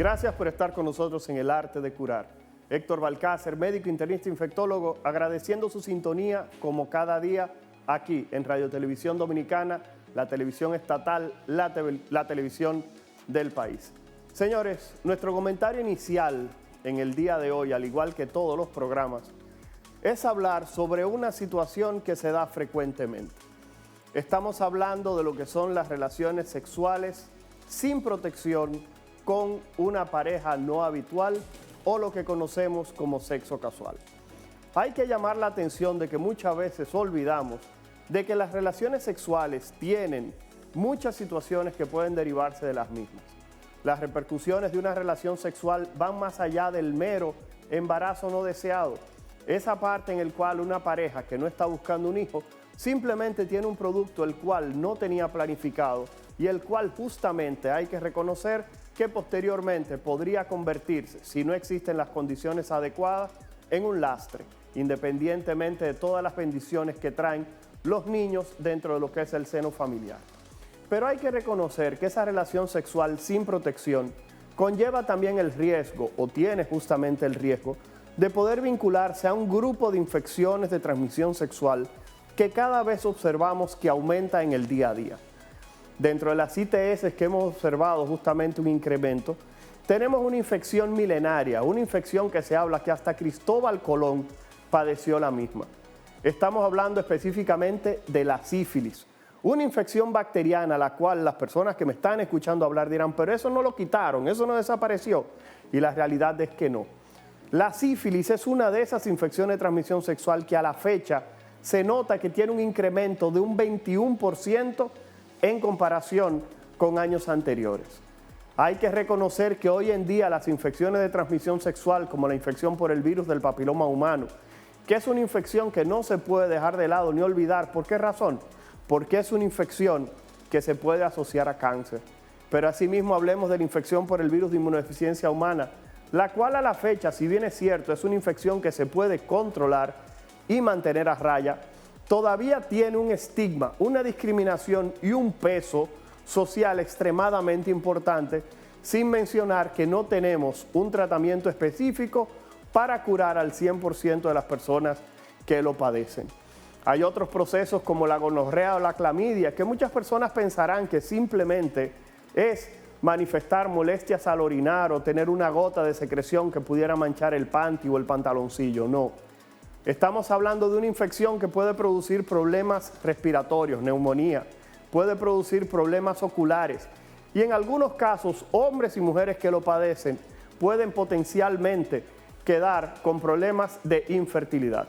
Gracias por estar con nosotros en El Arte de Curar. Héctor Balcácer, médico internista infectólogo, agradeciendo su sintonía como cada día aquí en Radio Televisión Dominicana, la televisión estatal, la televisión del país. Señores, nuestro comentario inicial en el día de hoy, al igual que todos los programas, es hablar sobre una situación que se da frecuentemente. Estamos hablando de lo que son las relaciones sexuales sin protección con una pareja no habitual o lo que conocemos como sexo casual. Hay que llamar la atención de que muchas veces olvidamos de que las relaciones sexuales tienen muchas situaciones que pueden derivarse de las mismas. Las repercusiones de una relación sexual van más allá del mero embarazo no deseado. Esa parte en la cual una pareja que no está buscando un hijo simplemente tiene un producto el cual no tenía planificado y el cual justamente hay que reconocer que posteriormente podría convertirse, si no existen las condiciones adecuadas, en un lastre, independientemente de todas las bendiciones que traen los niños dentro de lo que es el seno familiar. Pero hay que reconocer que esa relación sexual sin protección conlleva también el riesgo, o tiene justamente el riesgo, de poder vincularse a un grupo de infecciones de transmisión sexual que cada vez observamos que aumenta en el día a día. Dentro de las ITS que hemos observado justamente un incremento, tenemos una infección milenaria, una infección que se habla que hasta Cristóbal Colón padeció la misma. Estamos hablando específicamente de la sífilis, una infección bacteriana, la cual las personas que me están escuchando hablar dirán, pero eso no lo quitaron, eso no desapareció. Y la realidad es que no. La sífilis es una de esas infecciones de transmisión sexual que a la fecha se nota que tiene un incremento de un 21% en comparación con años anteriores. Hay que reconocer que hoy en día las infecciones de transmisión sexual, como la infección por el virus del papiloma humano, que es una infección que no se puede dejar de lado ni olvidar. ¿Por qué razón? Porque es una infección que se puede asociar a cáncer. Pero asimismo hablemos de la infección por el virus de inmunodeficiencia humana, la cual a la fecha, si bien es cierto, es una infección que se puede controlar y mantener a raya, todavía tiene un estigma, una discriminación y un peso social extremadamente importante, sin mencionar que no tenemos un tratamiento específico para curar al 100% de las personas que lo padecen. Hay otros procesos como la gonorrea o la clamidia, que muchas personas pensarán que simplemente es manifestar molestias al orinar o tener una gota de secreción que pudiera manchar el panty o el pantaloncillo. No. Estamos hablando de una infección que puede producir problemas respiratorios, neumonía, puede producir problemas oculares y en algunos casos hombres y mujeres que lo padecen pueden potencialmente quedar con problemas de infertilidad.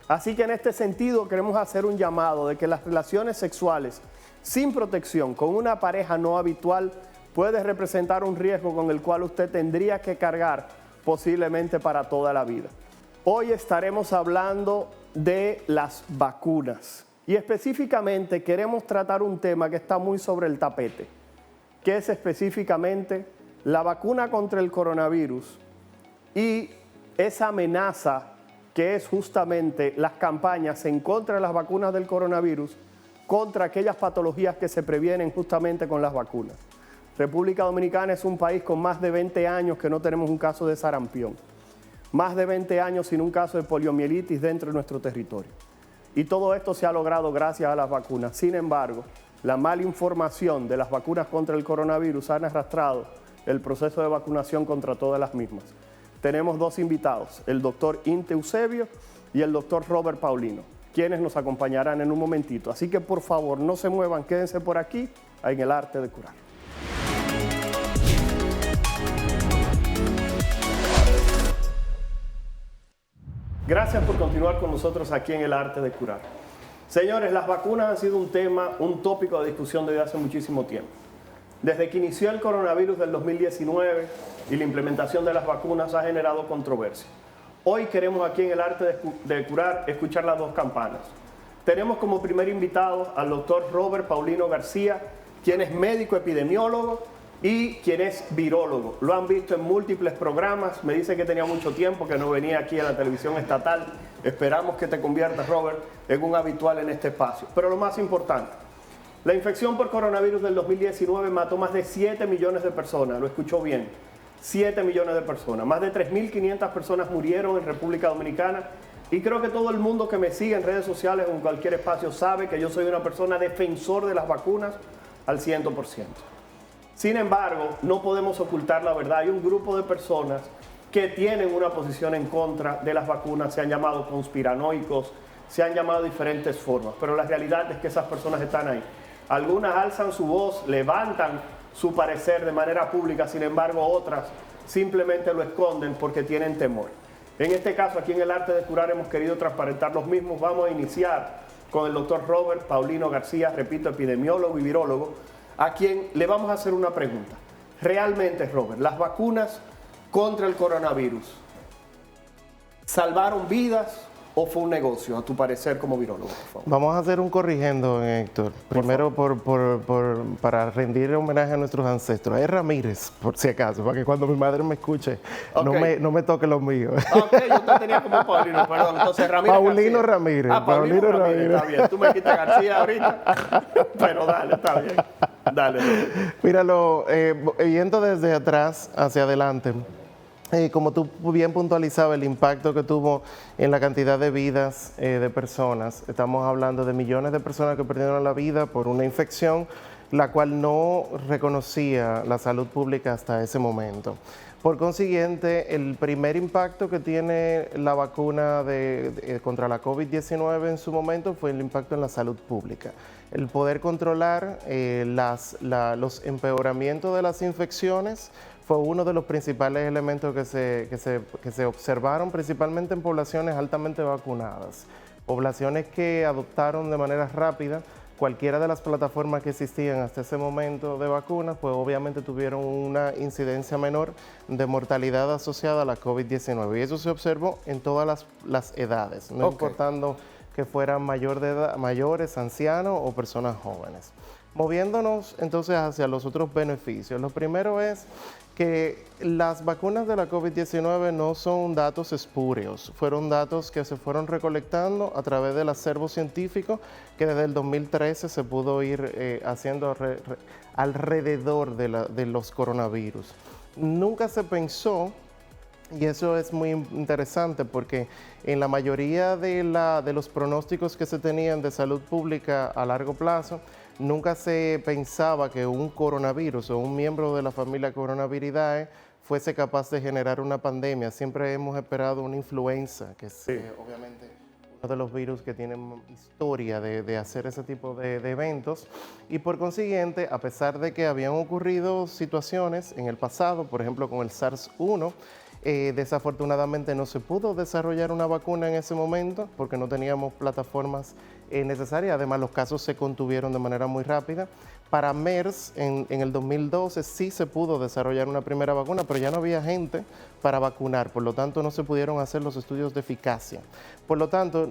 Así que en este sentido queremos hacer un llamado de que las relaciones sexuales sin protección con una pareja no habitual puede representar un riesgo con el cual usted tendría que cargar posiblemente para toda la vida. Hoy estaremos hablando de las vacunas y específicamente queremos tratar un tema que está muy sobre el tapete, que es específicamente la vacuna contra el coronavirus y esa amenaza que es justamente las campañas en contra de las vacunas del coronavirus, contra aquellas patologías que se previenen justamente con las vacunas. República Dominicana es un país con más de 20 años que no tenemos un caso de sarampión. Más de 20 años sin un caso de poliomielitis dentro de nuestro territorio. Y todo esto se ha logrado gracias a las vacunas. Sin embargo, la mala información de las vacunas contra el coronavirus han arrastrado el proceso de vacunación contra todas las mismas. Tenemos dos invitados, el doctor Inte Eusebio y el doctor Robert Paulino, quienes nos acompañarán en un momentito. Así que por favor, no se muevan, quédense por aquí en El Arte de Curar. Gracias por continuar con nosotros aquí en El Arte de Curar. Señores, las vacunas han sido un tema, un tópico de discusión desde hace muchísimo tiempo. Desde que inició el coronavirus del 2019 y la implementación de las vacunas ha generado controversia. Hoy queremos aquí en El Arte de Curar escuchar las dos campanas. Tenemos como primer invitado al doctor Robert Paulino García, quien es médico epidemiólogo y quien es virólogo. Lo han visto en múltiples programas. Me dice que tenía mucho tiempo que no venía aquí a la televisión estatal. Esperamos que te conviertas, Robert, en un habitual en este espacio. Pero lo más importante, la infección por coronavirus del 2019 mató más de 7 millones de personas. Lo escuchó bien. 7 millones de personas. Más de 3.500 personas murieron en República Dominicana. Y creo que todo el mundo que me sigue en redes sociales o en cualquier espacio sabe que yo soy una persona defensor de las vacunas al 100%. Sin embargo, no podemos ocultar la verdad. Hay un grupo de personas que tienen una posición en contra de las vacunas, se han llamado conspiranoicos, se han llamado de diferentes formas, pero la realidad es que esas personas están ahí. Algunas alzan su voz, levantan su parecer de manera pública, sin embargo otras simplemente lo esconden porque tienen temor. En este caso, aquí en El Arte de Curar hemos querido transparentar los mismos. Vamos a iniciar con el doctor Robert Paulino García, repito, epidemiólogo y virólogo, a quien le vamos a hacer una pregunta. Realmente, Robert, las vacunas contra el coronavirus, ¿salvaron vidas o fue un negocio, a tu parecer, como virólogo, por favor? Vamos a hacer un corrigiendo, Héctor. Primero, para rendir homenaje a nuestros ancestros. Es Ramírez, por si acaso, para que cuando mi madre me escuche, Okay. no me toque lo mío. Ok, yo te tenía como Paulino, perdón. Entonces, Ramírez Paulino García. Ramírez. Paulino Ramírez, está bien. Tú me quitas García ahorita, pero dale, está bien. Dale. Míralo, yendo desde atrás hacia adelante. Como tú bien puntualizabas, el impacto que tuvo en la cantidad de vidas de personas. Estamos hablando de millones de personas que perdieron la vida por una infección, la cual no reconocía la salud pública hasta ese momento. Por consiguiente, el primer impacto que tiene la vacuna contra la COVID-19 en su momento fue el impacto en la salud pública. El poder controlar los empeoramientos de las infecciones fue uno de los principales elementos que se observaron principalmente en poblaciones altamente vacunadas. Poblaciones que adoptaron de manera rápida cualquiera de las plataformas que existían hasta ese momento de vacunas, pues obviamente tuvieron una incidencia menor de mortalidad asociada a la COVID-19. Y eso se observó en todas las edades, no importando que fueran mayores, ancianos o personas jóvenes. Moviéndonos entonces hacia los otros beneficios. Lo primero es que las vacunas de la COVID-19 no son datos espurios, fueron datos que se fueron recolectando a través del acervo científico que desde el 2013 se pudo ir haciendo alrededor de los coronavirus. Nunca se pensó, y eso es muy interesante porque en la mayoría de los pronósticos que se tenían de salud pública a largo plazo, nunca se pensaba que un coronavirus o un miembro de la familia Coronaviridae fuese capaz de generar una pandemia. Siempre hemos esperado una influenza, que es obviamente uno de los virus que tienen historia de hacer ese tipo de eventos. Y por consiguiente, a pesar de que habían ocurrido situaciones en el pasado, por ejemplo con el SARS-1, desafortunadamente no se pudo desarrollar una vacuna en ese momento porque no teníamos plataformas necesarias. Además, los casos se contuvieron de manera muy rápida. Para MERS, en el 2012 sí se pudo desarrollar una primera vacuna, pero ya no había gente para vacunar. Por lo tanto, no se pudieron hacer los estudios de eficacia. Por lo tanto,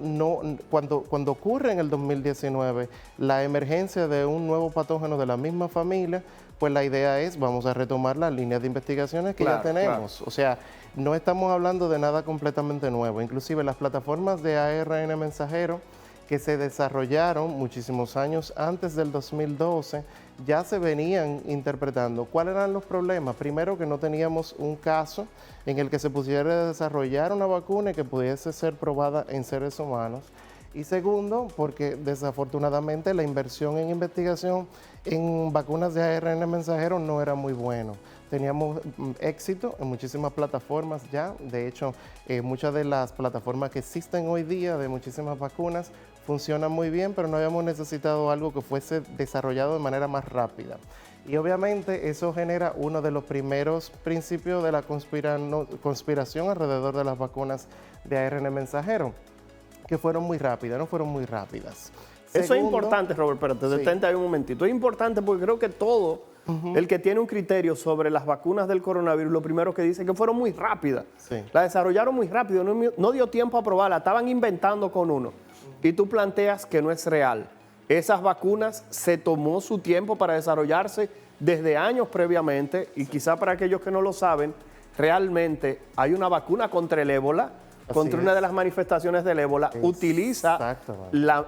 cuando ocurre en el 2019 la emergencia de un nuevo patógeno de la misma familia, pues la idea es, vamos a retomar las líneas de investigaciones que ya tenemos. O sea, no estamos hablando de nada completamente nuevo. Inclusive las plataformas de ARN mensajero que se desarrollaron muchísimos años antes del 2012, ya se venían interpretando. ¿Cuáles eran los problemas? Primero, que no teníamos un caso en el que se pudiera desarrollar una vacuna y que pudiese ser probada en seres humanos. Y segundo, porque desafortunadamente la inversión en investigación en vacunas de ARN mensajero no era muy bueno. Teníamos éxito en muchísimas plataformas ya. De hecho, muchas de las plataformas que existen hoy día de muchísimas vacunas funcionan muy bien, pero no habíamos necesitado algo que fuese desarrollado de manera más rápida. Y obviamente eso genera uno de los primeros principios de la conspiración alrededor de las vacunas de ARN mensajero, que fueron muy rápidas, no fueron muy rápidas. Eso es importante, Robert, pero te detente ahí un momentito. Es importante porque creo que todo el que tiene un criterio sobre las vacunas del coronavirus, lo primero que dice es que fueron muy rápidas. La desarrollaron muy rápido, no dio tiempo a probarla, estaban inventando con uno. Y tú planteas que no es real. Esas vacunas se tomó su tiempo para desarrollarse desde años previamente, y quizá para aquellos que no lo saben, realmente hay una vacuna contra el ébola contra una de las manifestaciones del ébola, utiliza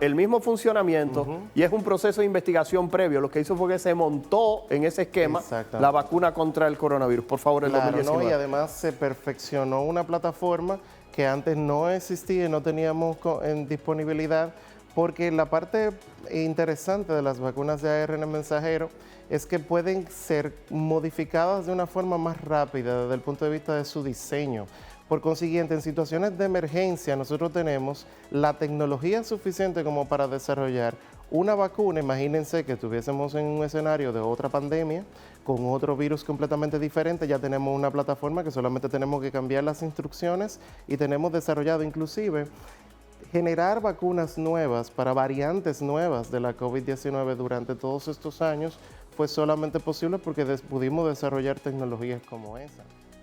el mismo funcionamiento y es un proceso de investigación previo. Lo que hizo fue que se montó en ese esquema la vacuna contra el coronavirus. Por favor, el 2019. ¿no? Y además se perfeccionó una plataforma que antes no existía y no teníamos en disponibilidad, porque la parte interesante de las vacunas de ARN mensajero es que pueden ser modificadas de una forma más rápida desde el punto de vista de su diseño. Por consiguiente, en situaciones de emergencia nosotros tenemos la tecnología suficiente como para desarrollar una vacuna. Imagínense que estuviésemos en un escenario de otra pandemia, con otro virus completamente diferente, ya tenemos una plataforma que solamente tenemos que cambiar las instrucciones y tenemos desarrollado inclusive generar vacunas nuevas para variantes nuevas de la COVID-19 durante todos estos años fue solamente posible porque pudimos desarrollar tecnologías como esa.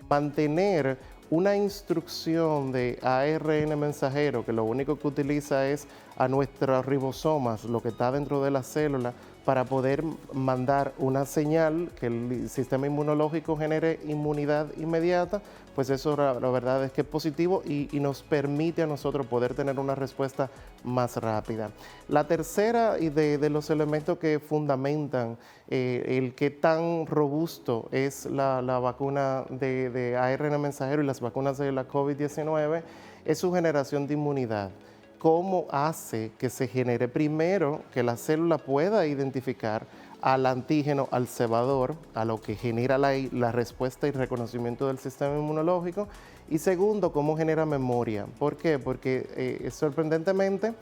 Mantener una instrucción de ARN mensajero que lo único que utiliza es a nuestros ribosomas, lo que está dentro de la célula, para poder mandar una señal que el sistema inmunológico genere inmunidad inmediata, pues eso la verdad es que es positivo y nos permite a nosotros poder tener una respuesta más rápida. La tercera y de los elementos que fundamentan el que tan robusto es la vacuna de ARN mensajero y las vacunas de la COVID-19 es su generación de inmunidad. ¿Cómo hace que se genere? Primero, que la célula pueda identificar al antígeno, al cebador, a lo que genera la respuesta y reconocimiento del sistema inmunológico. Y segundo, cómo genera memoria. ¿Por qué? Porque sorprendentemente,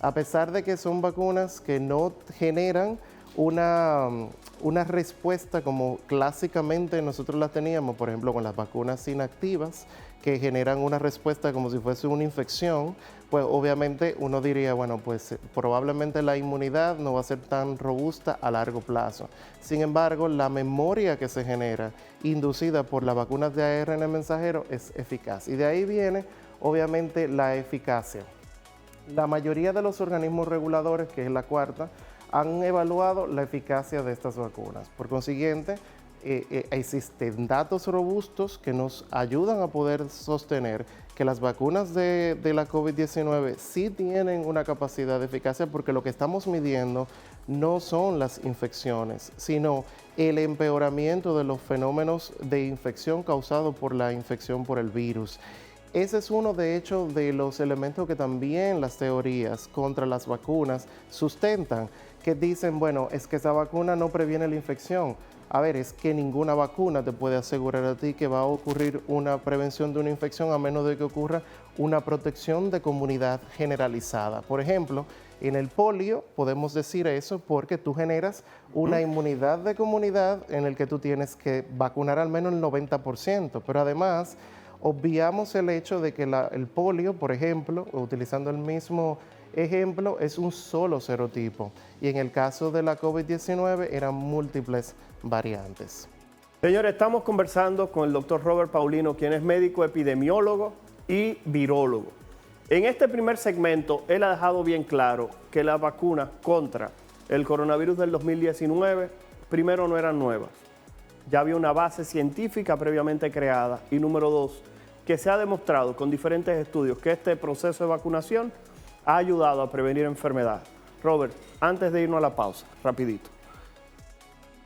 a pesar de que son vacunas que no generan una respuesta como clásicamente nosotros las teníamos, por ejemplo, con las vacunas inactivas, que generan una respuesta como si fuese una infección, pues obviamente uno diría, bueno, pues probablemente la inmunidad no va a ser tan robusta a largo plazo. Sin embargo, la memoria que se genera inducida por las vacunas de ARN mensajero es eficaz. Y de ahí viene, obviamente, la eficacia. La mayoría de los organismos reguladores, que es la cuarta, han evaluado la eficacia de estas vacunas. Por consiguiente, existen datos robustos que nos ayudan a poder sostener que las vacunas de la COVID-19 sí tienen una capacidad de eficacia, porque lo que estamos midiendo no son las infecciones, sino el empeoramiento de los fenómenos de infección causados por la infección por el virus. Ese es uno, de hecho, de los elementos que también las teorías contra las vacunas sustentan, que dicen, bueno, es que esa vacuna no previene la infección. A ver, es que ninguna vacuna te puede asegurar a ti que va a ocurrir una prevención de una infección a menos de que ocurra una protección de comunidad generalizada. Por ejemplo, en el polio podemos decir eso porque tú generas una inmunidad de comunidad en el que tú tienes que vacunar al menos el 90%, pero además obviamos el hecho de que el polio, por ejemplo, utilizando el mismo ejemplo, es un solo serotipo y en el caso de la COVID-19 eran múltiples variantes. Señores, estamos conversando con el doctor Robert Paulino, quien es médico epidemiólogo y virólogo. En este primer segmento, él ha dejado bien claro que las vacunas contra el coronavirus del 2019, primero, no eran nuevas. Ya había una base científica previamente creada. Y número dos, que se ha demostrado con diferentes estudios que este proceso de vacunación ha ayudado a prevenir enfermedades. Robert, antes de irnos a la pausa, rapidito.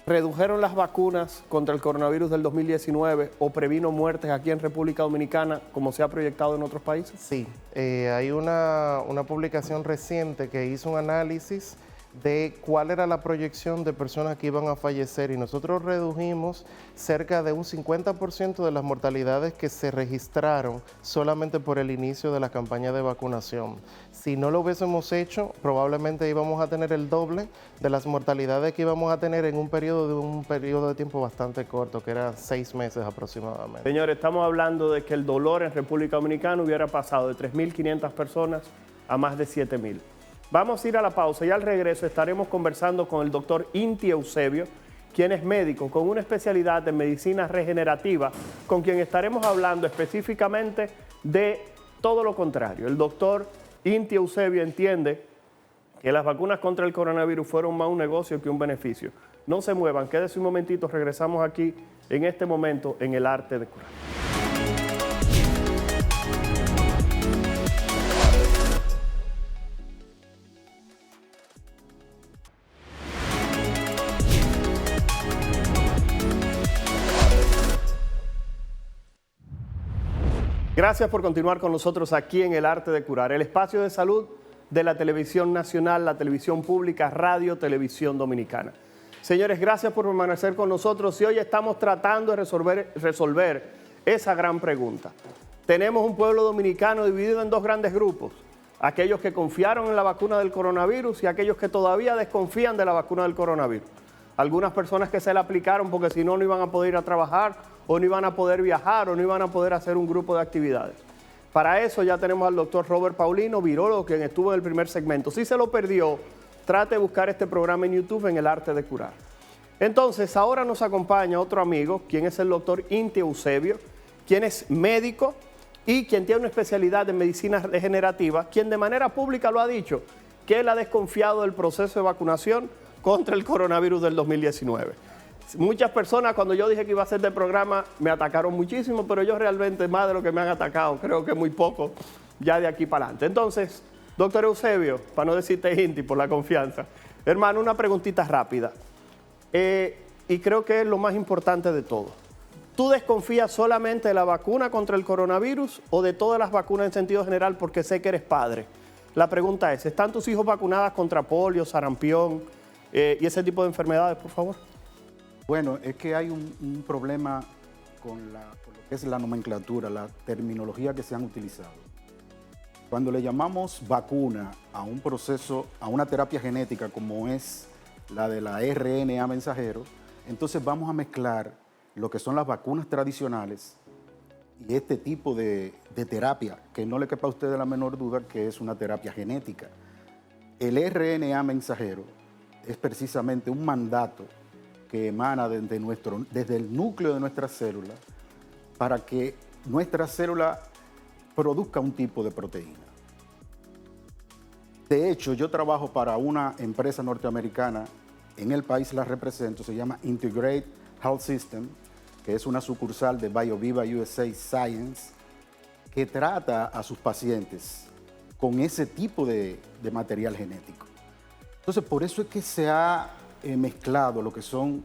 ¿Redujeron las vacunas contra el coronavirus del 2019 o previno muertes aquí en República Dominicana como se ha proyectado en otros países? Sí, hay una publicación reciente que hizo un análisis de cuál era la proyección de personas que iban a fallecer y nosotros redujimos cerca de un 50% de las mortalidades que se registraron solamente por el inicio de la campaña de vacunación. Si no lo hubiésemos hecho, probablemente íbamos a tener el doble de las mortalidades que íbamos a tener en un periodo de tiempo bastante corto, que era 6 meses aproximadamente. Señores, estamos hablando de que el dolor en República Dominicana hubiera pasado de 3.500 personas a más de 7.000. Vamos a ir a la pausa y al regreso estaremos conversando con el doctor Inti Eusebio, quien es médico con una especialidad en medicina regenerativa, con quien estaremos hablando específicamente de todo lo contrario. El doctor Inti Eusebio entiende que las vacunas contra el coronavirus fueron más un negocio que un beneficio. No se muevan, quédese un momentito, regresamos aquí en este momento en El Arte de Curar. Gracias por continuar con nosotros aquí en El Arte de Curar, el espacio de salud de la televisión nacional, la televisión pública, Radio Televisión Dominicana. Señores, gracias por permanecer con nosotros y hoy estamos tratando de resolver esa gran pregunta. Tenemos un pueblo dominicano dividido en dos grandes grupos, aquellos que confiaron en la vacuna del coronavirus y aquellos que todavía desconfían de la vacuna del coronavirus. Algunas personas que se la aplicaron porque si no, no iban a poder ir a trabajar o no iban a poder viajar o no iban a poder hacer un grupo de actividades. Para eso ya tenemos al doctor Robert Paulino, virólogo, quien estuvo en el primer segmento. Si se lo perdió, trate de buscar este programa en YouTube en El Arte de Curar. Entonces, ahora nos acompaña otro amigo, quien es el doctor Inti Eusebio, quien es médico y quien tiene una especialidad en medicina regenerativa, quien de manera pública lo ha dicho, que él ha desconfiado del proceso de vacunación contra el coronavirus del 2019. Muchas personas, cuando yo dije que iba a hacer este programa, me atacaron muchísimo, pero yo realmente más de lo que me han atacado, creo que muy poco, ya de aquí para adelante. Entonces, doctor Eusebio, para no decirte Inti por la confianza, hermano, una preguntita rápida, y creo que es lo más importante de todo. ¿Tú desconfías solamente de la vacuna contra el coronavirus o de todas las vacunas en sentido general porque sé que eres padre? La pregunta es, ¿están tus hijos vacunadas contra polio, sarampión y ese tipo de enfermedades, por favor? Bueno, es que hay un problema con lo que es la nomenclatura, la terminología que se han utilizado. Cuando le llamamos vacuna a un proceso, a una terapia genética como es la de la RNA mensajero, entonces vamos a mezclar lo que son las vacunas tradicionales y este tipo de terapia, que no le quepa a usted la menor duda que es una terapia genética. El RNA mensajero es precisamente un mandato que emana desde el núcleo de nuestra célula para que nuestra célula produzca un tipo de proteína. De hecho, yo trabajo para una empresa norteamericana, en el país la represento, se llama Integrated Health System, que es una sucursal de BioViva USA Science, que trata a sus pacientes con ese tipo de material genético. Entonces, por eso es que se ha mezclado lo que son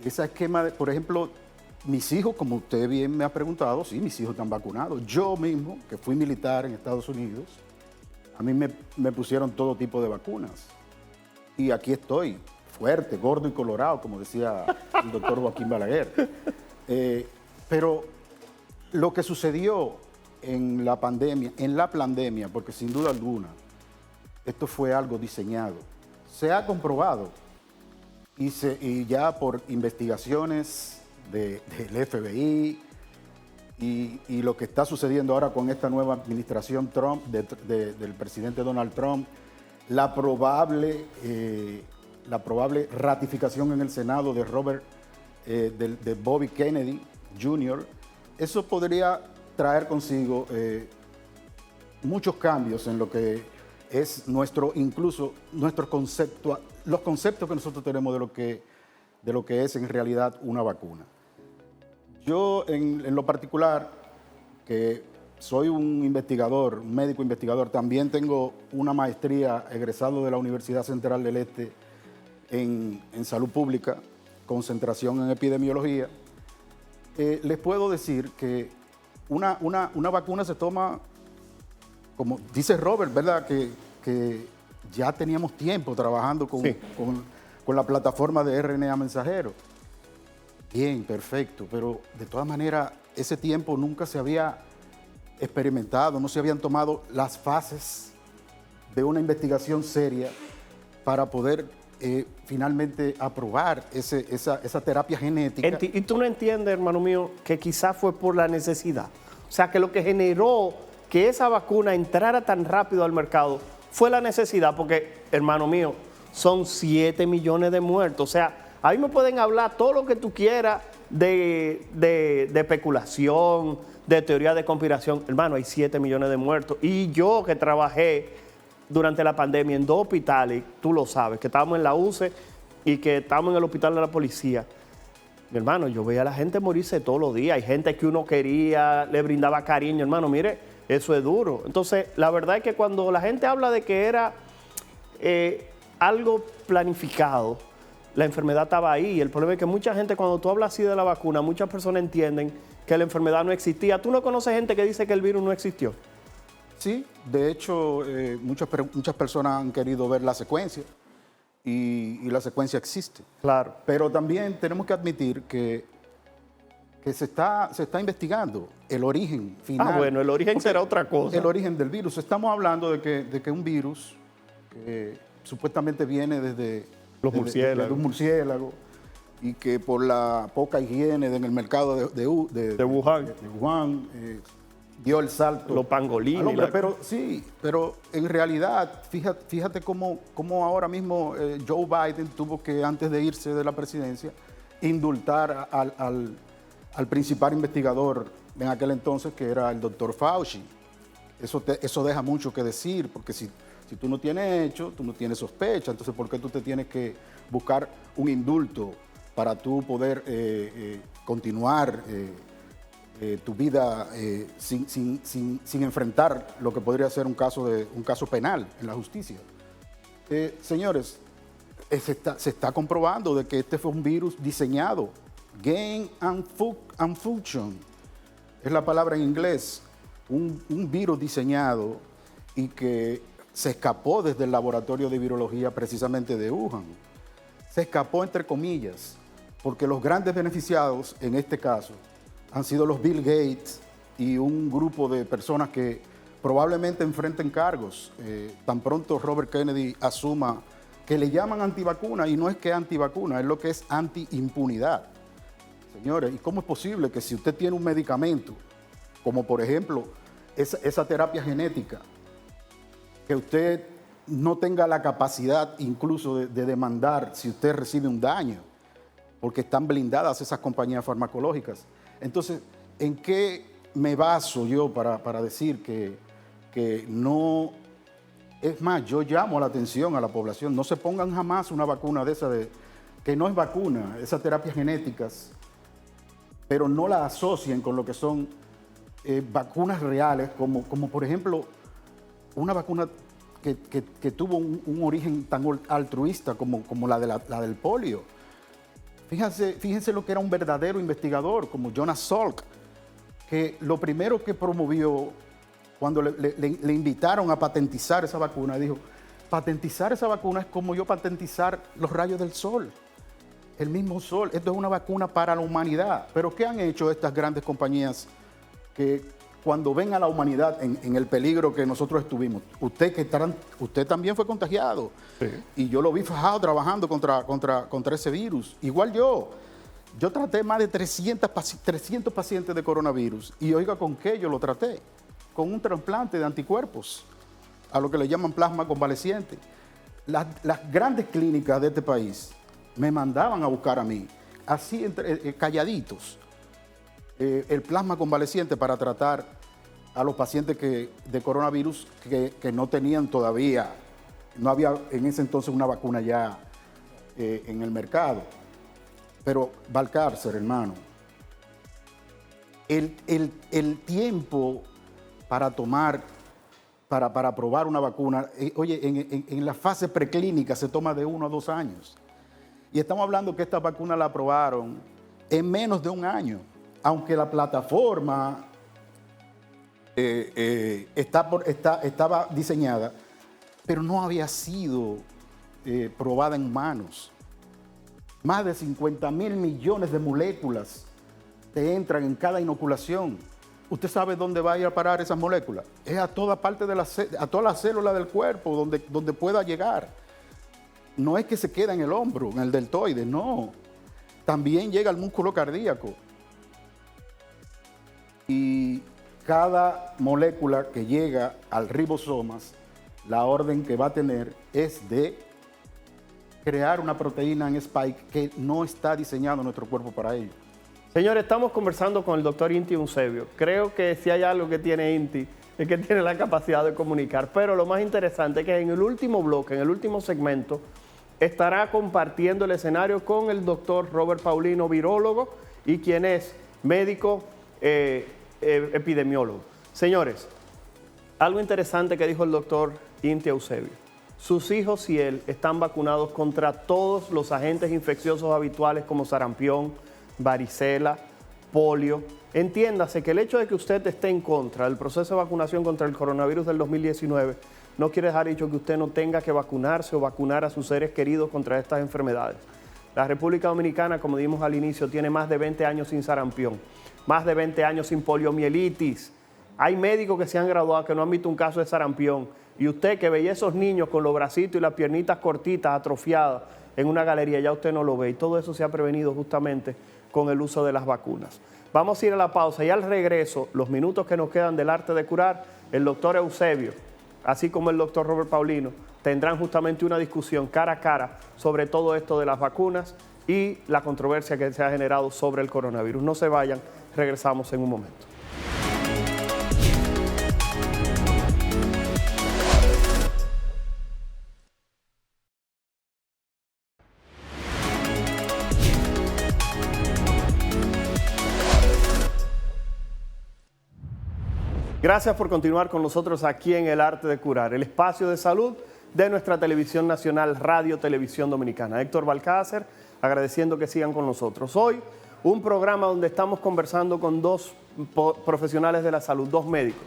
ese esquema de, por ejemplo, mis hijos, como usted bien me ha preguntado, sí, mis hijos están vacunados. Yo mismo, que fui militar en Estados Unidos, a mí me pusieron todo tipo de vacunas. Y aquí estoy, fuerte, gordo y colorado, como decía el doctor Joaquín Balaguer. Pero lo que sucedió en la pandemia, porque sin duda alguna, esto fue algo diseñado, se ha comprobado y ya por investigaciones del FBI y lo que está sucediendo ahora con esta nueva administración Trump, del presidente Donald Trump, la probable ratificación en el Senado de Bobby Kennedy Jr., eso podría traer consigo muchos cambios en lo que es los conceptos que nosotros tenemos de lo que es en realidad una vacuna. Yo, en lo particular, que soy un investigador, un médico investigador, también tengo una maestría egresado de la Universidad Central del Este en salud pública, concentración en epidemiología. Les puedo decir que una vacuna se toma, como dice Robert, ¿verdad? Que ya teníamos tiempo trabajando con la plataforma de RNA mensajero. Bien, perfecto, pero de todas maneras ese tiempo nunca se había experimentado, no se habían tomado las fases de una investigación seria para poder finalmente aprobar esa terapia genética. Y tú no entiendes, hermano mío, que quizás fue por la necesidad. O sea, que lo que generó que esa vacuna entrara tan rápido al mercado fue la necesidad, porque, hermano mío, son 7 millones de muertos. O sea, ahí me pueden hablar todo lo que tú quieras de especulación, de teoría de conspiración. Hermano, hay 7 millones de muertos. Y yo que trabajé durante la pandemia en 2 hospitales, tú lo sabes, que estábamos en la UCE y que estábamos en el hospital de la policía. Mi hermano, yo veía a la gente morirse todos los días. Hay gente que uno quería, le brindaba cariño. Hermano, mire, eso es duro. Entonces, la verdad es que cuando la gente habla de que era algo planificado, la enfermedad estaba ahí. El problema es que mucha gente, cuando tú hablas así de la vacuna, muchas personas entienden que la enfermedad no existía. ¿Tú no conoces gente que dice que el virus no existió? Sí, de hecho, muchas personas han querido ver la secuencia y la secuencia existe. Claro. Pero también tenemos que admitir que se está investigando el origen final. Bueno, el origen será otra cosa. El origen del virus. Estamos hablando de que un virus que supuestamente viene desde los murciélagos. Desde un murciélago y que por la poca higiene en el mercado de Wuhan dio el salto. Los pangolines. Pero en realidad, fíjate cómo ahora mismo Joe Biden tuvo que, antes de irse de la presidencia, indultar al principal investigador en aquel entonces, que era el doctor Fauci. Eso deja mucho que decir, porque si tú no tienes hecho, tú no tienes sospecha, entonces ¿por qué tú te tienes que buscar un indulto para tú poder continuar tu vida sin enfrentar lo que podría ser un caso penal en la justicia? Señores, se está comprobando de que este fue un virus diseñado, gain and function, es la palabra en inglés, un virus diseñado y que se escapó desde el laboratorio de virología precisamente de Wuhan. Se escapó entre comillas, porque los grandes beneficiados en este caso han sido los Bill Gates y un grupo de personas que probablemente enfrenten cargos. Tan pronto Robert Kennedy asuma que le llaman antivacuna, y no es que antivacuna, es lo que es antiimpunidad. Señores, ¿y cómo es posible que si usted tiene un medicamento, como por ejemplo esa terapia genética, que usted no tenga la capacidad incluso de demandar si usted recibe un daño, porque están blindadas esas compañías farmacológicas? Entonces, ¿en qué me baso yo para decir que no? Es más, yo llamo la atención a la población, no se pongan jamás una vacuna de esa, que no es vacuna, esas terapias genéticas, pero no la asocien con lo que son vacunas reales, como por ejemplo una vacuna que tuvo un origen tan altruista como la del polio. Fíjense lo que era un verdadero investigador como Jonas Salk, que lo primero que promovió cuando le invitaron a patentizar esa vacuna, dijo: patentizar esa vacuna es como yo patentizar los rayos del sol, el mismo sol. Esto es una vacuna para la humanidad. Pero ¿qué han hecho estas grandes compañías que cuando ven a la humanidad en el peligro que nosotros estuvimos? Usted también fue contagiado. Sí. Y yo lo vi fajado trabajando contra ese virus. Igual yo traté más de 300 pacientes de coronavirus. Y oiga, ¿con qué yo lo traté? Con un trasplante de anticuerpos, a lo que le llaman plasma convaleciente. Las grandes clínicas de este país me mandaban a buscar a mí, así calladitos, el plasma convaleciente para tratar a los pacientes de coronavirus que no tenían todavía, no había en ese entonces una vacuna ya en el mercado. Pero Valcárcel, hermano, el tiempo para probar una vacuna, oye, en la fase preclínica se toma de 1 a 2 años. Y estamos hablando que esta vacuna la aprobaron en menos de un año, aunque la plataforma estaba diseñada, pero no había sido probada en humanos. Más de 50.000 millones de moléculas te entran en cada inoculación. ¿Usted sabe dónde va a ir a parar esas moléculas? Es a toda parte a todas las células del cuerpo donde pueda llegar. No es que se queda en el hombro, en el deltoide, no. También llega al músculo cardíaco. Y cada molécula que llega al ribosomas, la orden que va a tener es de crear una proteína en spike que no está diseñado nuestro cuerpo para ello. Señores, estamos conversando con el doctor Inti Eusebio. Creo que si hay algo que tiene Inti es que tiene la capacidad de comunicar. Pero lo más interesante es que en el último bloque, en el último segmento, estará compartiendo el escenario con el doctor Robert Paulino, virólogo, y quien es médico epidemiólogo. Señores, algo interesante que dijo el doctor Inti Eusebio. Sus hijos y él están vacunados contra todos los agentes infecciosos habituales como sarampión, varicela, polio. Entiéndase que el hecho de que usted esté en contra del proceso de vacunación contra el coronavirus del 2019 no quiere dejar dicho que usted no tenga que vacunarse o vacunar a sus seres queridos contra estas enfermedades. La República Dominicana, como dijimos al inicio, tiene más de 20 años sin sarampión, más de 20 años sin poliomielitis. Hay médicos que se han graduado que no han visto un caso de sarampión. Y usted que veía esos niños con los bracitos y las piernitas cortitas, atrofiadas, en una galería, ya usted no lo ve. Y todo eso se ha prevenido justamente con el uso de las vacunas. Vamos a ir a la pausa y al regreso, los minutos que nos quedan del arte de curar, el doctor Eusebio, así como el doctor Robert Paulino, tendrán justamente una discusión cara a cara sobre todo esto de las vacunas y la controversia que se ha generado sobre el coronavirus. No se vayan, regresamos en un momento. Gracias por continuar con nosotros aquí en El Arte de Curar, el espacio de salud de nuestra televisión nacional, Radio Televisión Dominicana. Héctor Balcácer, agradeciendo que sigan con nosotros. Hoy, un programa donde estamos conversando con dos profesionales de la salud, dos médicos.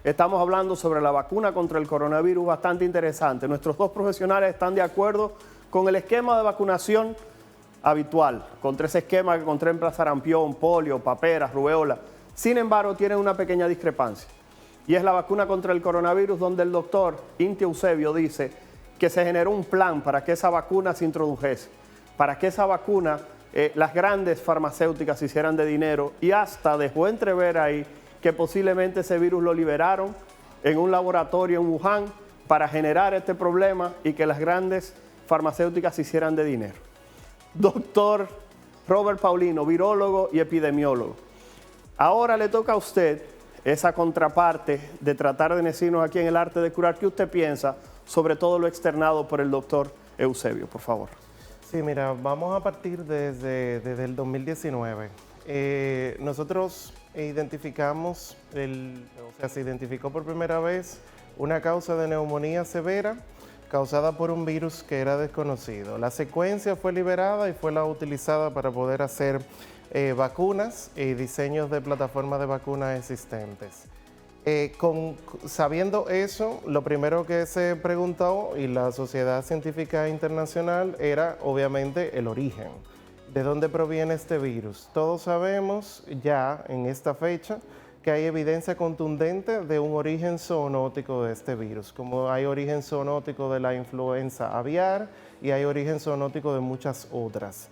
Estamos hablando sobre la vacuna contra el coronavirus, bastante interesante. Nuestros dos profesionales están de acuerdo con el esquema de vacunación habitual, contra ese esquema que contempla sarampión, polio, paperas, rubeola. Sin embargo, tienen una pequeña discrepancia. Y es la vacuna contra el coronavirus, donde el doctor Inti Eusebio dice que se generó un plan para que esa vacuna se introdujese, para que esa vacuna las grandes farmacéuticas se hicieran de dinero, y hasta dejó entrever ahí que posiblemente ese virus lo liberaron en un laboratorio en Wuhan para generar este problema y que las grandes farmacéuticas se hicieran de dinero. Doctor Robert Paulino, virólogo y epidemiólogo. Ahora le toca a usted esa contraparte de tratar de decirnos aquí en El Arte de Curar qué usted piensa sobre todo lo externado por el doctor Eusebio, por favor. Sí, mira, vamos a partir desde el 2019. Nosotros identificamos, se identificó por primera vez una causa de neumonía severa causada por un virus que era desconocido. La secuencia fue liberada y fue la utilizada para poder hacer vacunas y diseños de plataformas de vacunas existentes. Sabiendo eso, lo primero que se preguntó y la Sociedad Científica Internacional era obviamente el origen. ¿De dónde proviene este virus? Todos sabemos ya en esta fecha que hay evidencia contundente de un origen zoonótico de este virus, como hay origen zoonótico de la influenza aviar y hay origen zoonótico de muchas otras.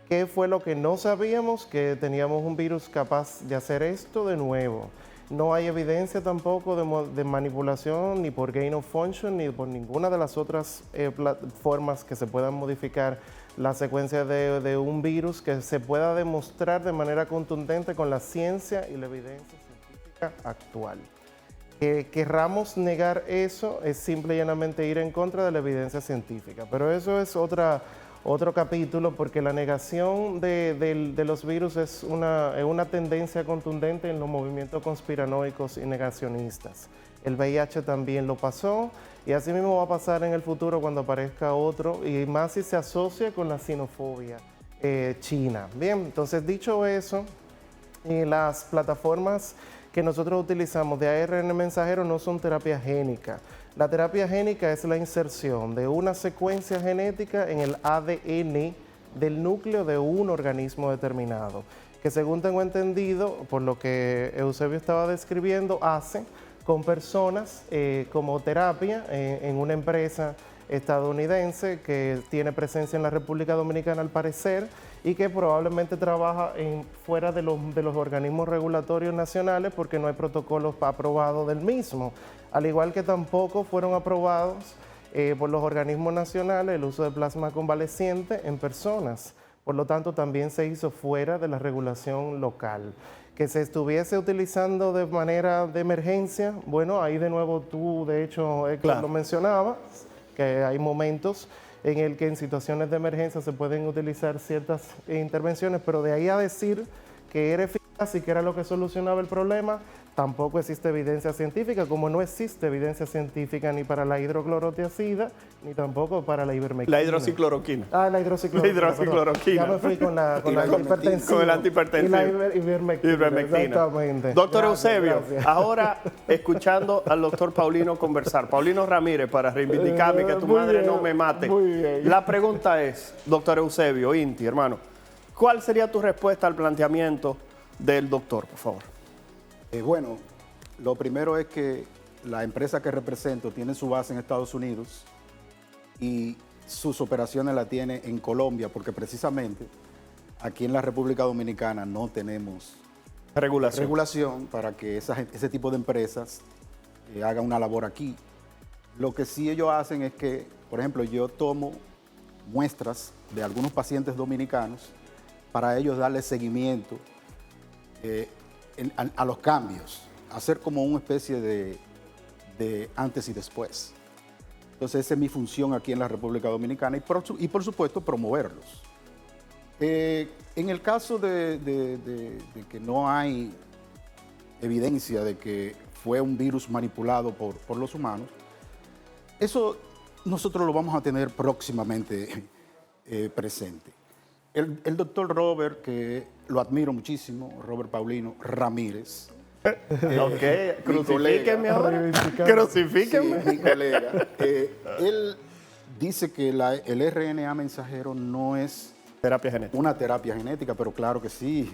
¿Qué fue lo que no sabíamos? Que teníamos un virus capaz de hacer esto de nuevo. No hay evidencia tampoco de manipulación ni por gain of function ni por ninguna de las otras formas que se puedan modificar la secuencia de un virus que se pueda demostrar de manera contundente con la ciencia y la evidencia científica actual. Que querramos negar eso es simple y llanamente ir en contra de la evidencia científica, pero eso es otro capítulo, porque la negación de los virus es una tendencia contundente en los movimientos conspiranoicos y negacionistas. El VIH también lo pasó y así mismo va a pasar en el futuro cuando aparezca otro, y más si se asocia con la xenofobia china. Bien, entonces dicho eso, las plataformas que nosotros utilizamos de ARN mensajero no son terapia génica. La terapia génica es la inserción de una secuencia genética en el ADN del núcleo de un organismo determinado, que según tengo entendido, por lo que Eusebio estaba describiendo, hace con personas como terapia en una empresa estadounidense que tiene presencia en la República Dominicana al parecer y que probablemente trabaja fuera de los organismos regulatorios nacionales porque no hay protocolos aprobados del mismo, al igual que tampoco fueron aprobados por los organismos nacionales el uso de plasma convaleciente en personas. Por lo tanto, también se hizo fuera de la regulación local. Que se estuviese utilizando de manera de emergencia, bueno, ahí de nuevo tú, de hecho, Héctor, lo mencionabas, que hay momentos en el que en situaciones de emergencia se pueden utilizar ciertas intervenciones, pero de ahí a decir que era eficaz y que era lo que solucionaba el problema, tampoco existe evidencia científica, como no existe evidencia científica ni para la hidroclorotiazida, ni tampoco para la ivermectina. La hidroxicloroquina. La hidroxicloroquina. La hidroxicloroquina. Ya me fui con la hipertensiva. Con el antihipertensivo. Y la ivermectina. Exactamente. Doctor Gracias, Eusebio, gracias. ahora escuchando al doctor Paulino conversar. Paulino Ramírez, para reivindicarme que tu Muy madre bien, no me mate. muy bien. La pregunta es, doctor Eusebio, Inti, hermano, ¿cuál sería tu respuesta al planteamiento del doctor, por favor? Bueno, lo primero es que la empresa que represento tiene su base en Estados Unidos y sus operaciones la tiene en Colombia, porque precisamente aquí en la República Dominicana no tenemos regulación para que ese tipo de empresas hagan una labor aquí. Lo que sí ellos hacen es que, por ejemplo, yo tomo muestras de algunos pacientes dominicanos para ellos darle seguimiento a los cambios, hacer como una especie de antes y después. Entonces esa es mi función aquí en la República Dominicana y por supuesto promoverlos. En el caso de que no hay evidencia de que fue un virus manipulado por los humanos, eso nosotros lo vamos a tener próximamente presente. El doctor Robert, que lo admiro muchísimo, Robert Paulino Ramírez. Ok, crucifíquenme ahora. Crucifíquenme. Sí, mi colega. Él dice que el RNA mensajero no es Terapia genética. una terapia genética, pero claro que sí,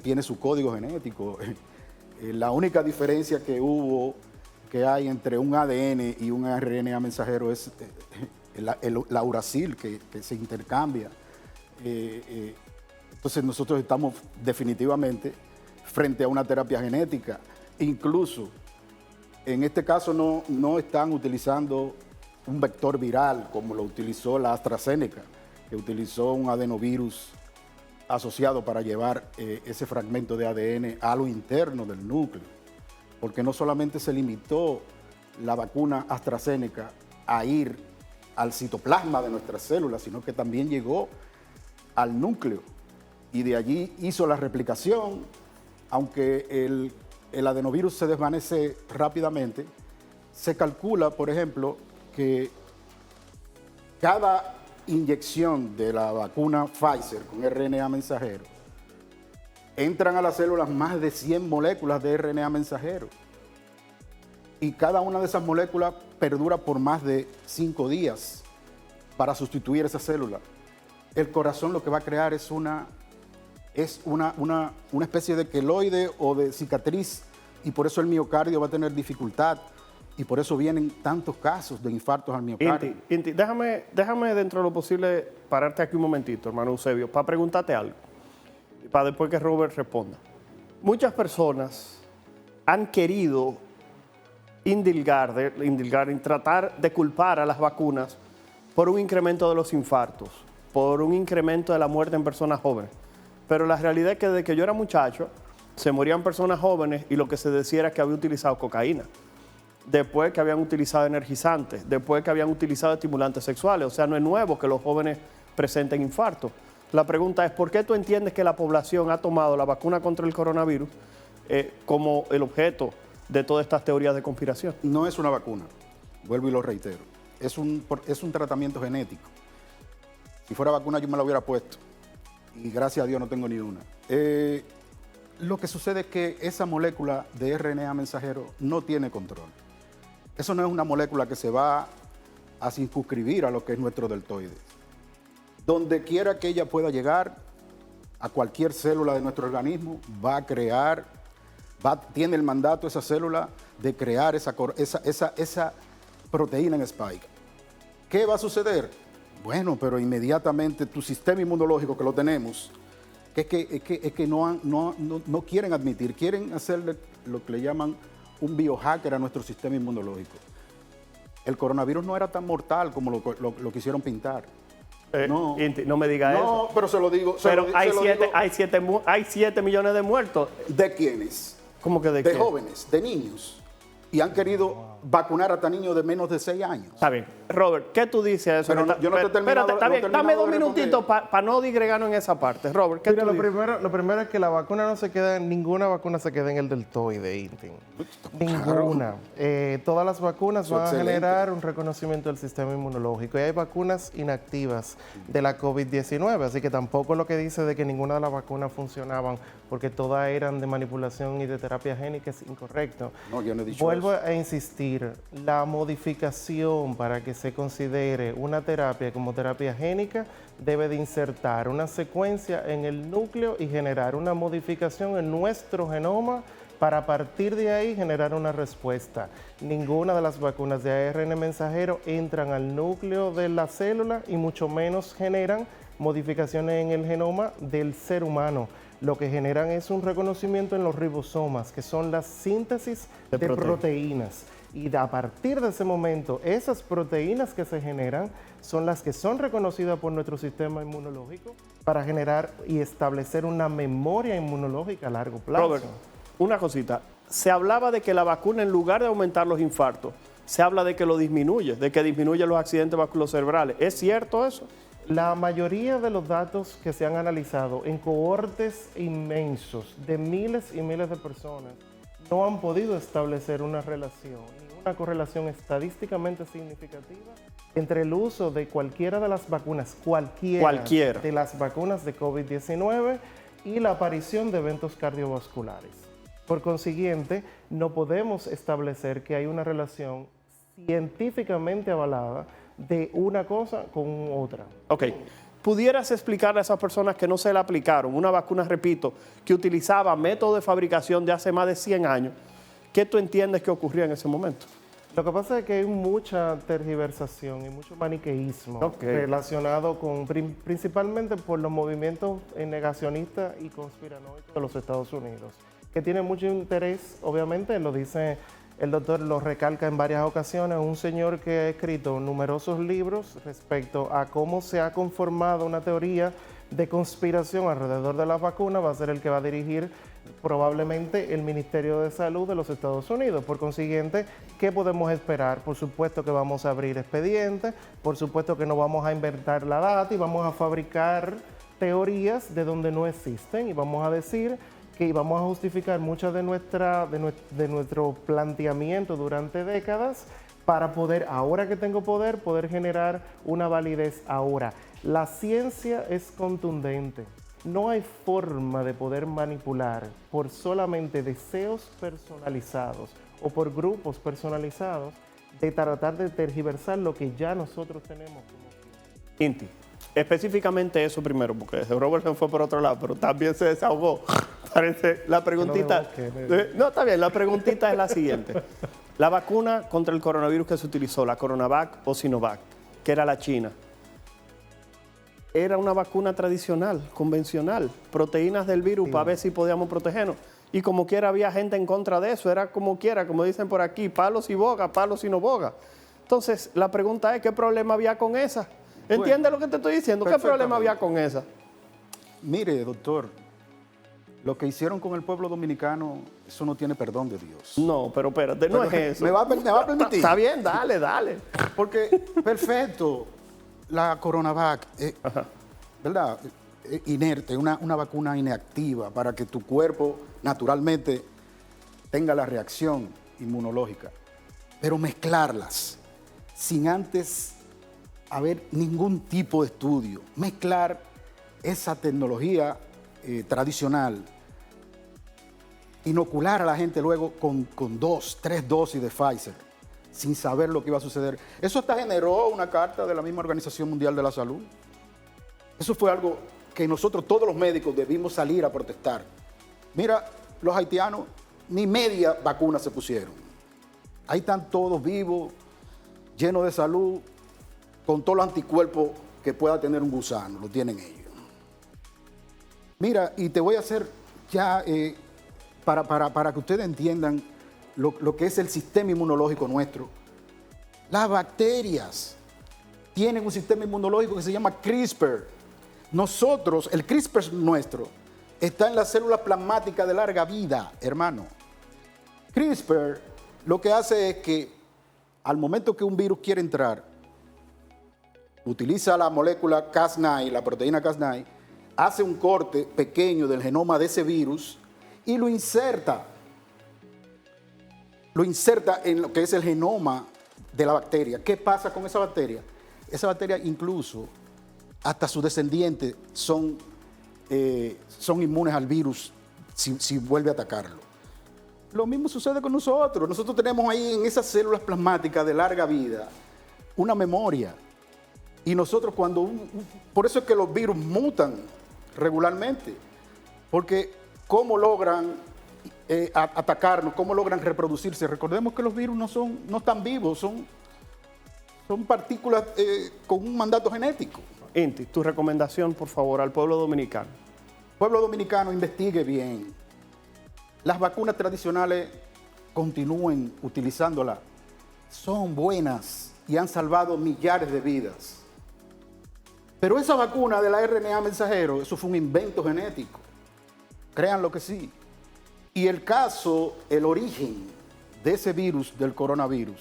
tiene su código genético. La única diferencia que hay entre un ADN y un RNA mensajero es la uracil que se intercambia. Entonces nosotros estamos definitivamente frente a una terapia genética. Incluso en este caso no están utilizando un vector viral como lo utilizó la AstraZeneca, que utilizó un adenovirus asociado para llevar ese fragmento de ADN a lo interno del núcleo, porque no solamente se limitó la vacuna AstraZeneca a ir al citoplasma de nuestras células, sino que también llegó al núcleo y de allí hizo la replicación. Aunque el adenovirus se desvanece rápidamente, se calcula, por ejemplo, que cada inyección de la vacuna Pfizer con RNA mensajero entran a las células más de 100 moléculas de RNA mensajero y cada una de esas moléculas perdura por más de 5 días para sustituir esa célula. El corazón lo que va a crear es una especie de queloide o de cicatriz y por eso el miocardio va a tener dificultad y por eso vienen tantos casos de infartos al miocardio. Inti, déjame dentro de lo posible pararte aquí un momentito, hermano Eusebio, para preguntarte algo, para después que Robert responda. Muchas personas han querido indilgar y tratar de culpar a las vacunas por un incremento de los infartos, por un incremento de la muerte en personas jóvenes. Pero la realidad es que desde que yo era muchacho, se morían personas jóvenes y lo que se decía era que había utilizado cocaína. Después que habían utilizado energizantes, después que habían utilizado estimulantes sexuales. O sea, no es nuevo que los jóvenes presenten infartos. La pregunta es, ¿por qué tú entiendes que la población ha tomado la vacuna contra el coronavirus como el objeto de todas estas teorías de conspiración? No es una vacuna, vuelvo y lo reitero. Es un tratamiento genético. Si fuera vacuna yo me la hubiera puesto. Y gracias a Dios no tengo ni una. Lo que sucede es que esa molécula de RNA mensajero no tiene control. Eso no es una molécula que se va a circunscribir a lo que es nuestro deltoide. Donde quiera que ella pueda llegar, a cualquier célula de nuestro organismo, va a crear, tiene el mandato esa célula de crear esa proteína en spike. ¿Qué va a suceder? Bueno, pero inmediatamente tu sistema inmunológico, que lo tenemos, es que no quieren admitir, quieren hacerle lo que le llaman un biohacker a nuestro sistema inmunológico. El coronavirus no era tan mortal como lo quisieron pintar. No, Inti, no me diga eso. No, pero se lo digo. Pero hay 7 millones de muertos. ¿De quiénes? ¿Cómo que de De qué? jóvenes, de niños. y han querido vacunar hasta niños de menos de 6 años. Está bien. Robert, ¿qué tú dices a eso? Pero yo no te he terminado. Espérate, está bien. Dame 2 minutitos para no digregarnos en esa parte. Robert, ¿qué Mira, tú dices? lo primero es que la vacuna no se queda, ninguna vacuna se queda en el deltoide, Inti. Ninguna. Todas las vacunas Eso van a excelente. generar un reconocimiento del sistema inmunológico. Y hay vacunas inactivas de la COVID-19, así que tampoco lo que dice de que ninguna de las vacunas funcionaban porque todas eran de manipulación y de terapia génica es incorrecto. No, yo no he dicho Vuelvo eso. a insistir, la modificación para que se considere una terapia como terapia génica debe de insertar una secuencia en el núcleo y generar una modificación en nuestro genoma para a partir de ahí generar una respuesta. Ninguna de las vacunas de ARN mensajero entran al núcleo de la célula y mucho menos generan modificaciones en el genoma del ser humano. Lo que generan es un reconocimiento en los ribosomas, que son la síntesis de proteínas. Y a partir de ese momento, esas proteínas que se generan son las que son reconocidas por nuestro sistema inmunológico para generar y establecer una memoria inmunológica a largo plazo. Robert, una cosita. Se hablaba de que la vacuna, en lugar de aumentar los infartos, se habla de que lo disminuye, de que disminuye los accidentes vasculocerebrales. ¿Es cierto eso? La mayoría de los datos que se han analizado en cohortes inmensos de miles y miles de personas no han podido establecer una relación, una correlación estadísticamente significativa entre el uso de cualquiera de las vacunas, cualquiera de las vacunas de COVID-19 y la aparición de eventos cardiovasculares. Por consiguiente, no podemos establecer que hay una relación científicamente avalada de una cosa con otra. Ok. ¿Pudieras explicarle a esas personas que no se la aplicaron una vacuna, repito, que utilizaba método de fabricación de hace más de 100 años? ¿Qué tú entiendes que ocurría en ese momento? Lo que pasa es que hay mucha tergiversación y mucho maniqueísmo relacionado con, principalmente por los movimientos negacionistas y conspiranoicos de los Estados Unidos, que tienen mucho interés, obviamente, lo dice el doctor, lo recalca en varias ocasiones, un señor que ha escrito numerosos libros respecto a cómo se ha conformado una teoría de conspiración alrededor de las vacunas, va a ser el que va a dirigir probablemente el Ministerio de Salud de los Estados Unidos. Por consiguiente, ¿qué podemos esperar? Por supuesto que vamos a abrir expedientes, por supuesto que no vamos a inventar la data y vamos a fabricar teorías de donde no existen y vamos a decir que vamos a justificar muchas de nuestro planteamiento durante décadas para poder, ahora que tengo poder generar una validez ahora. La ciencia es contundente. No hay forma de poder manipular por solamente deseos personalizados o por grupos personalizados de tratar de tergiversar lo que ya nosotros tenemos. Inti, específicamente eso primero, porque Robert se fue por otro lado, pero también se desahogó. Parece, la preguntita... No, está bien, la preguntita es la siguiente. La vacuna contra el coronavirus que se utilizó, la CoronaVac o Sinovac, que era la china, era una vacuna tradicional, convencional, proteínas del virus para ver si podíamos protegernos. Y como quiera había gente en contra de eso, era como quiera, como dicen por aquí, palos y boga, palos y no boga. Entonces, la pregunta es, ¿qué problema había con esa? ¿Entiendes lo que te estoy diciendo? ¿Qué problema había con esa? Mire, doctor, lo que hicieron con el pueblo dominicano, eso no tiene perdón de Dios. No, pero espérate, no es eso. ¿Me va a permitir? Está bien, dale. Porque, perfecto, la CoronaVac, ¿verdad? Inerte, una vacuna inactiva para que tu cuerpo naturalmente tenga la reacción inmunológica. Pero mezclarlas sin antes haber ningún tipo de estudio, mezclar esa tecnología tradicional, inocular a la gente luego con 2, 3 dosis de Pfizer, sin saber lo que iba a suceder. Eso hasta generó una carta de la misma Organización Mundial de la Salud. Eso fue algo que nosotros, todos los médicos, debimos salir a protestar. Mira, los haitianos ni media vacuna se pusieron. Ahí están todos vivos, llenos de salud, con todos los anticuerpos que pueda tener un gusano, lo tienen ellos. Mira, y te voy a hacer ya, para que ustedes entiendan lo que es el sistema inmunológico nuestro. Las bacterias tienen un sistema inmunológico que se llama CRISPR. Nosotros, el CRISPR nuestro, está en las células plasmáticas de larga vida, hermano. CRISPR lo que hace es que al momento que un virus quiere entrar, utiliza la molécula Cas9, la proteína Cas9, hace un corte pequeño del genoma de ese virus y lo inserta en lo que es el genoma de la bacteria. ¿Qué pasa con esa bacteria? Esa bacteria incluso, hasta sus descendientes son inmunes al virus si vuelve a atacarlo. Lo mismo sucede con nosotros. Nosotros tenemos ahí en esas células plasmáticas de larga vida una memoria. Y nosotros por eso es que los virus mutan regularmente. Porque ¿cómo logran atacarnos? ¿Cómo logran reproducirse? Recordemos que los virus no están vivos, son partículas con un mandato genético. Inti, tu recomendación, por favor, al pueblo dominicano. Pueblo dominicano, investigue bien. Las vacunas tradicionales continúen utilizándolas. Son buenas y han salvado millares de vidas. Pero esa vacuna de la RNA mensajero, eso fue un invento genético. Créanlo que sí. Y el origen de ese virus, del coronavirus,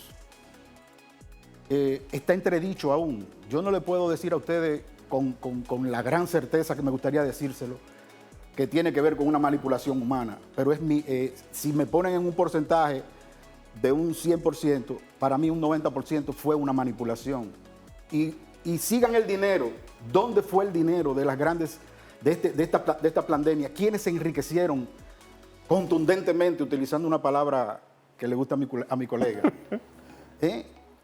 está entredicho aún. Yo no le puedo decir a ustedes con la gran certeza que me gustaría decírselo, que tiene que ver con una manipulación humana. Pero si me ponen en un porcentaje de un 100%, para mí un 90% fue una manipulación. Y sigan el dinero. ¿Dónde fue el dinero de las grandes, de esta pandemia? ¿Quiénes se enriquecieron contundentemente, utilizando una palabra que le gusta a mi colega?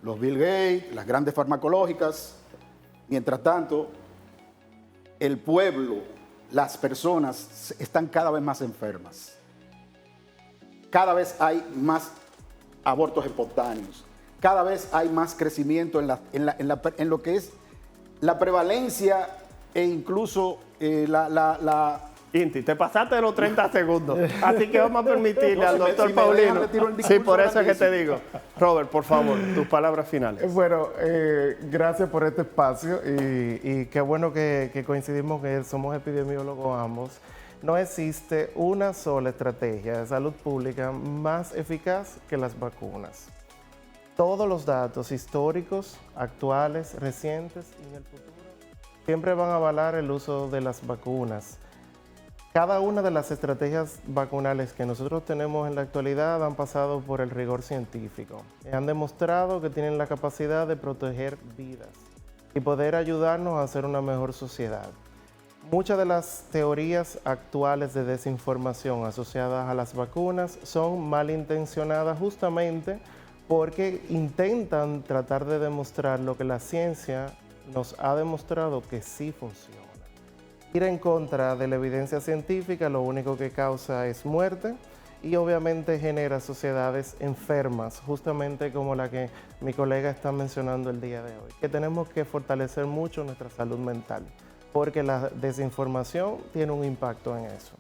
Los Bill Gates, las grandes farmacológicas. Mientras tanto, el pueblo, las personas están cada vez más enfermas. Cada vez hay más abortos espontáneos. Cada vez hay más crecimiento en lo que es la prevalencia e incluso Inti, te pasaste de los 30 segundos, así que vamos a permitirle al doctor Paulino. Sí, por eso es que te digo. Robert, por favor, tus palabras finales. Bueno, gracias por este espacio y qué bueno que coincidimos que somos epidemiólogos ambos. No existe una sola estrategia de salud pública más eficaz que las vacunas. Todos los datos históricos, actuales, recientes y en el futuro siempre van a avalar el uso de las vacunas. Cada una de las estrategias vacunales que nosotros tenemos en la actualidad han pasado por el rigor científico. Han demostrado que tienen la capacidad de proteger vidas y poder ayudarnos a hacer una mejor sociedad. Muchas de las teorías actuales de desinformación asociadas a las vacunas son malintencionadas justamente porque intentan tratar de demostrar lo que la ciencia nos ha demostrado que sí funciona. Ir en contra de la evidencia científica lo único que causa es muerte y obviamente genera sociedades enfermas, justamente como la que mi colega está mencionando el día de hoy, que tenemos que fortalecer mucho nuestra salud mental, porque la desinformación tiene un impacto en eso.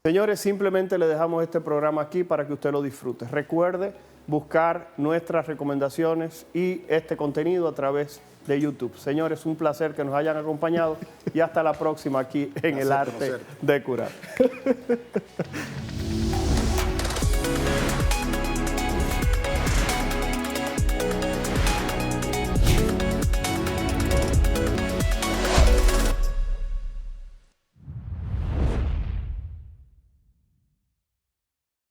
Señores, simplemente le dejamos este programa aquí para que usted lo disfrute. Recuerde buscar nuestras recomendaciones y este contenido a través de YouTube. Señores, un placer que nos hayan acompañado y hasta la próxima aquí en El Arte de Curar.